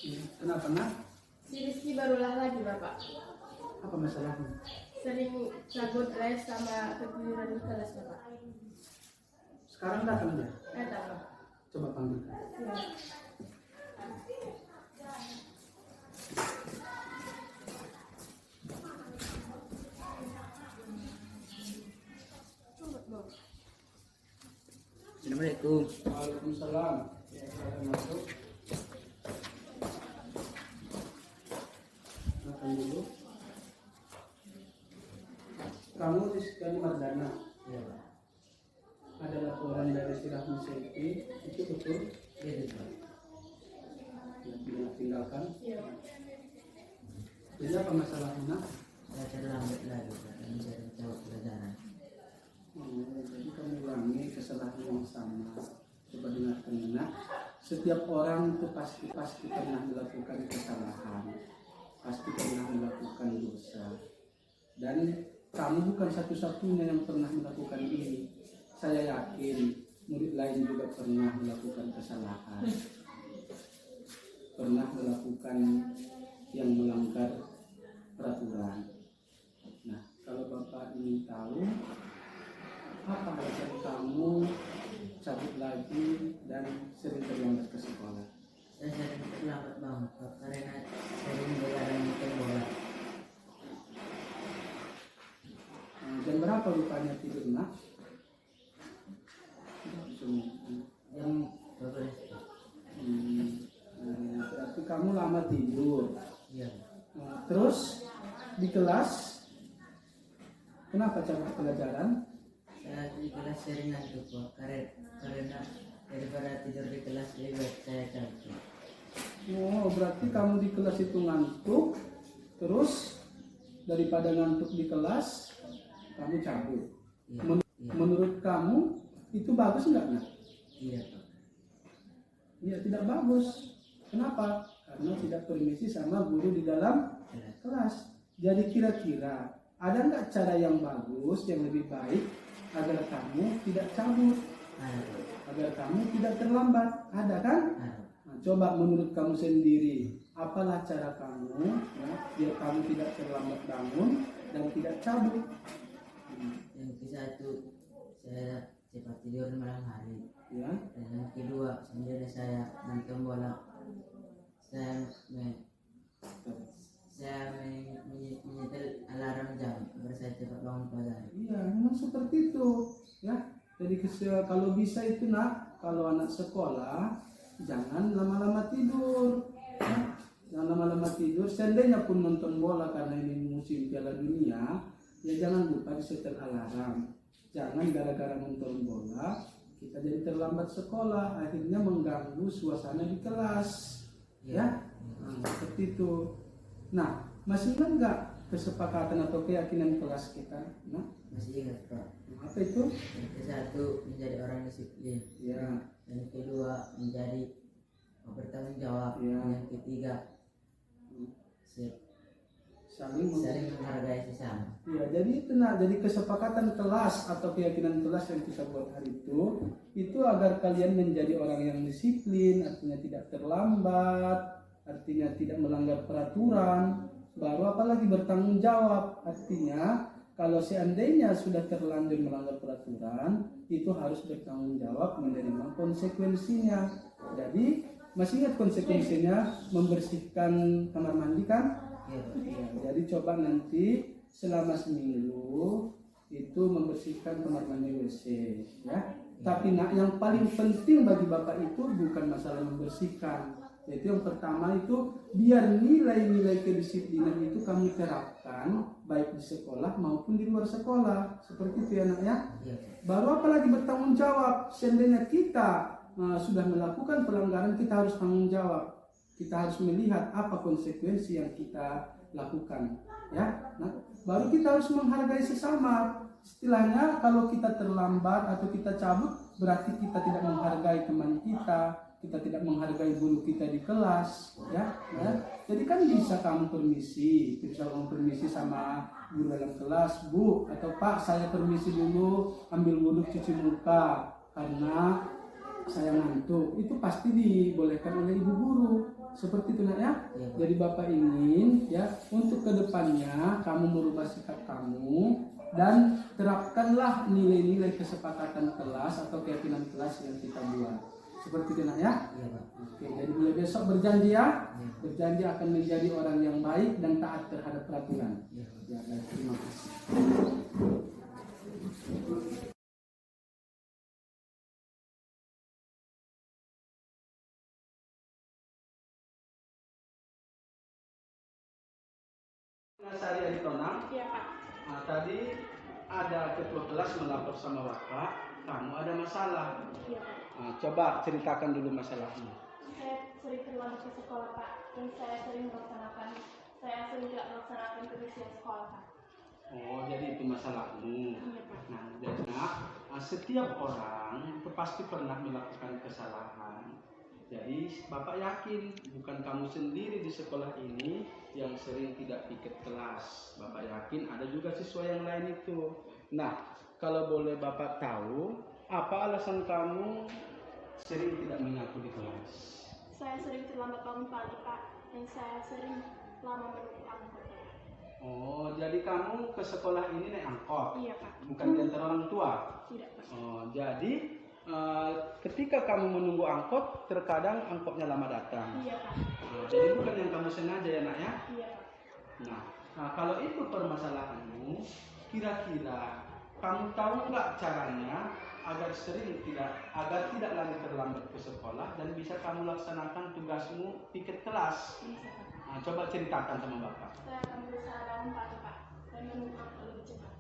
Kenapa nak? Si Rizky barulah lagi Bapak. Apa masalahnya? Sering cabut les sama ketiduran di kelas Bapak. Sekarang datang dia. Datang Bapak. Coba panggil. Ya. Assalamualaikum. Waalaikumsalam. Ya, silakan masuk. Makan dulu. Kamu Rizky Mardana. Ya, Pak. Ada laporan dari si Rahmi Sylvie. Itu betul? Iya, Pak. Yang tinggalkan. Iya. Jadi apa masalahnya nak? Saya terlambat lagi, Pak. Dan saya menjawab pelajaran. Jadi kamu ulangi kesalahan yang sama. Coba dengarkan nak. Setiap orang itu pasti pernah melakukan kesalahan, pasti pernah melakukan dosa. Dan kamu bukan satu-satunya yang pernah melakukan ini. Saya yakin murid lain juga pernah melakukan kesalahan, pernah melakukan yang melanggar peraturan. Nah, kalau Bapak ingin tahu apa alasan kamu cabut lagi dan sering terlambat ke sekolah? Saya sering terlambat banget, Pak. Karena sering begadang nonton bola. Jam berapa rupanya tidur nak? Jam 12, Pak. Berarti kamu lama tidur. Iya, Pak. Terus di kelas kenapa cabut pelajaran? Saya di kelas sering ngantuk, Pak. Karena daripada tidur di kelas lebih baik saya cabut. Oh, berarti kamu di kelas itu ngantuk. Terus daripada ngantuk di kelas, kamu cabut. Iya, iya. Menurut kamu itu bagus nggak nak? Iya, Pak. Iya, tidak bagus. Kenapa? Karena tidak permisi sama guru di dalam Kelas. kelas. Jadi kira-kira ada nggak cara yang bagus, yang lebih baik agar kamu tidak cabut, Ada, Pak. agar kamu tidak terlambat? Ada kan? Ada. Nah, coba menurut kamu sendiri, apalah cara kamu ya, biar kamu tidak terlambat bangun dan tidak cabut? Yang ke satu, saya cepat tidur malam hari. Ya, Dan yang kedua, sebenarnya saya nonton bola. Saya menyetel alarm jam agar saya cepat bangun pagi. iya, memang seperti itu. Ya, jadi kalau bisa itu nak, kalau anak sekolah jangan lama-lama tidur. Ya. Jangan lama-lama tidur. Seandainya pun nonton bola karena ini musim Piala Dunia, ya jangan lupa disetel alarm. Jangan gara-gara nonton bola kita jadi terlambat sekolah, akhirnya mengganggu suasana di kelas. Ya, nah, seperti itu. Nah, masih ingat nggak kesepakatan atau keyakinan kelas kita? Nah, Masih ingat, Pak? apa itu? Yang ke satu, menjadi orang disiplin. Ya, Yang kedua, menjadi bertanggung jawab. Ya. Yang ketiga, saling saling menghargai sesama. Ya, jadi itu nah, jadi kesepakatan kelas atau keyakinan kelas yang kita buat hari itu agar kalian menjadi orang yang disiplin, artinya tidak terlambat, artinya tidak melanggar peraturan, baru apalagi bertanggung jawab, artinya kalau seandainya sudah terlanjur melanggar peraturan, itu harus bertanggung jawab menerima konsekuensinya. Jadi masih ingat konsekuensinya membersihkan kamar mandi kan? Iya, Pak. Ya, jadi coba nanti selama seminggu itu membersihkan kamar mandi WC ya. Tapi nak yang paling penting bagi Bapak itu bukan masalah membersihkan. Yaitu yang pertama itu biar nilai-nilai kedisiplinan itu kami terapkan baik di sekolah maupun di luar sekolah. Seperti itu ya nak ya. Iya, Pak. Baru apalagi bertanggung jawab. Seandainya kita sudah melakukan pelanggaran, kita harus tanggung jawab. Kita harus melihat apa konsekuensi yang kita lakukan, ya. Nah, baru kita harus menghargai sesama. Istilahnya kalau kita terlambat atau kita cabut, berarti kita tidak menghargai teman kita tidak menghargai guru kita di kelas, ya. Nah, jadi kan bisa kamu permisi sama guru dalam kelas, Bu atau Pak, saya permisi dulu ambil wudhu cuci muka karena saya ngantuk, itu pasti dibolehkan oleh ibu guru. Seperti itu nak ya. Iya, Pak. Jadi Bapak ingin ya untuk kedepannya kamu merubah sikap kamu dan terapkanlah nilai-nilai kesepakatan kelas atau keyakinan kelas yang kita buat. Seperti itu nak ya. Iya, Pak. Oke, jadi mulai besok berjanji ya. Iya. Berjanji akan menjadi orang yang baik dan taat terhadap peraturan. Iya, Pak. Ya, baik, terima kasih. Nasari Aritonang, Iya Pak. nah, tadi ada ketua kelas melapor sama Bapak, kamu ada masalah. Iya Pak. Nah, coba ceritakan dulu masalahnya. Saya sering terlambat ke sekolah Pak, dan saya sering tidak melaksanakan kebersihan sekolah Pak. Oh, jadi itu masalahmu. Iya Pak. Nah, jadi setiap orang itu pasti pernah melakukan kesalahan. Jadi Bapak yakin bukan kamu sendiri di sekolah ini yang sering tidak piket kelas. Bapak yakin ada juga siswa yang lain itu. Nah, kalau boleh Bapak tahu, apa alasan kamu sering tidak mengaku di kelas? Saya sering terlambat bangun pagi Pak, dan saya sering lama menunggu angkot. Oh, jadi kamu ke sekolah ini naik angkot, Iya Pak. bukan diantar orang tua? Tidak Pak. Oh, jadi ketika kamu menunggu angkot, terkadang angkotnya lama datang. Iya Pak. Jadi bukan yang kamu sengaja ya nak ya? Iya Pak. Nah, kalau itu permasalahanmu, kira-kira kamu tahu nggak caranya agar tidak lagi terlambat ke sekolah dan bisa kamu laksanakan tugasmu piket kelas? Bisa Pak. Nah, coba ceritakan sama Bapak. Saya akan berusaha bangun pagi Pak, dan menunggu angkot lebih cepat.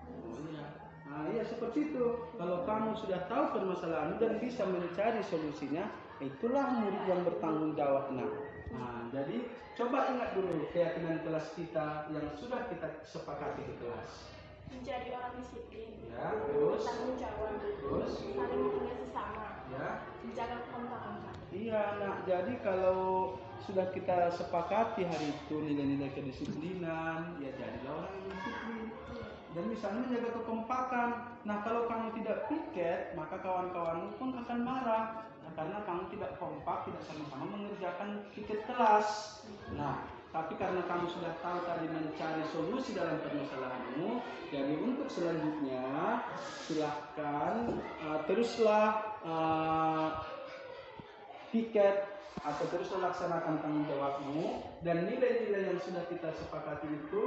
Oh iya. Nah, iya seperti itu. Kalau kamu sudah tahu permasalahanmu dan bisa mencari solusinya, itulah murid yang bertanggung jawab. Nah, jadi coba ingat dulu keyakinan kelas kita yang sudah kita sepakati di kelas. Menjadi orang disiplin, Ya, terus, bertanggung jawab, terus, saling menghargai sesama, ya. menjaga kekompakan Pak. Iya, nah jadi kalau sudah kita sepakati hari itu nilai-nilai kedisiplinan, ya jadilah orang yang disiplin. Dan misalnya menjaga kekompakan. Nah, kalau kamu tidak piket, maka kawan-kawanmu pun akan marah. Nah, karena kamu tidak kompak, tidak sama-sama mengerjakan piket kelas. Nah, tapi karena kamu sudah tahu tadi mencari solusi dalam permasalahanmu, jadi untuk selanjutnya silahkan teruslah piket atau terus laksanakan tanggung jawabmu, dan nilai-nilai yang sudah kita sepakati itu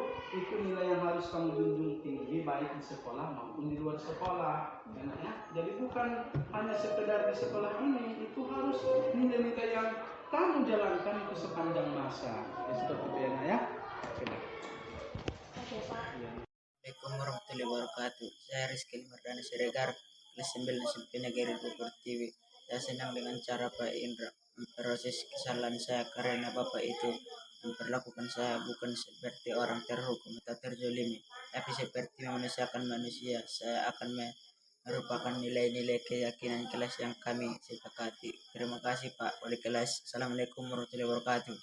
nilai yang harus kamu junjung tinggi baik di sekolah maupun di luar sekolah. Ya. Jadi bukan hanya sekedar di sekolah ini, itu harus nilai-nilai yang kamu jalankan itu sepanjang masa. Ya, seperti itu ya. Oke. Oke Pak. Assalamualaikum warahmatullahi wabarakatuh. Saya Rizky Mardani Siregar, kelas 9 SMP Negeri Bogor TV. Saya senang dengan cara Pak Indra memproses kesalahan saya karena Bapak itu memperlakukan saya bukan seperti orang terhukum atau terzolimi, tapi seperti memanusiakan manusia. Saya akan merupakan nilai-nilai keyakinan kelas yang kami sepakati. Terima kasih Pak Wali kelas. Assalamualaikum warahmatullahi wabarakatuh.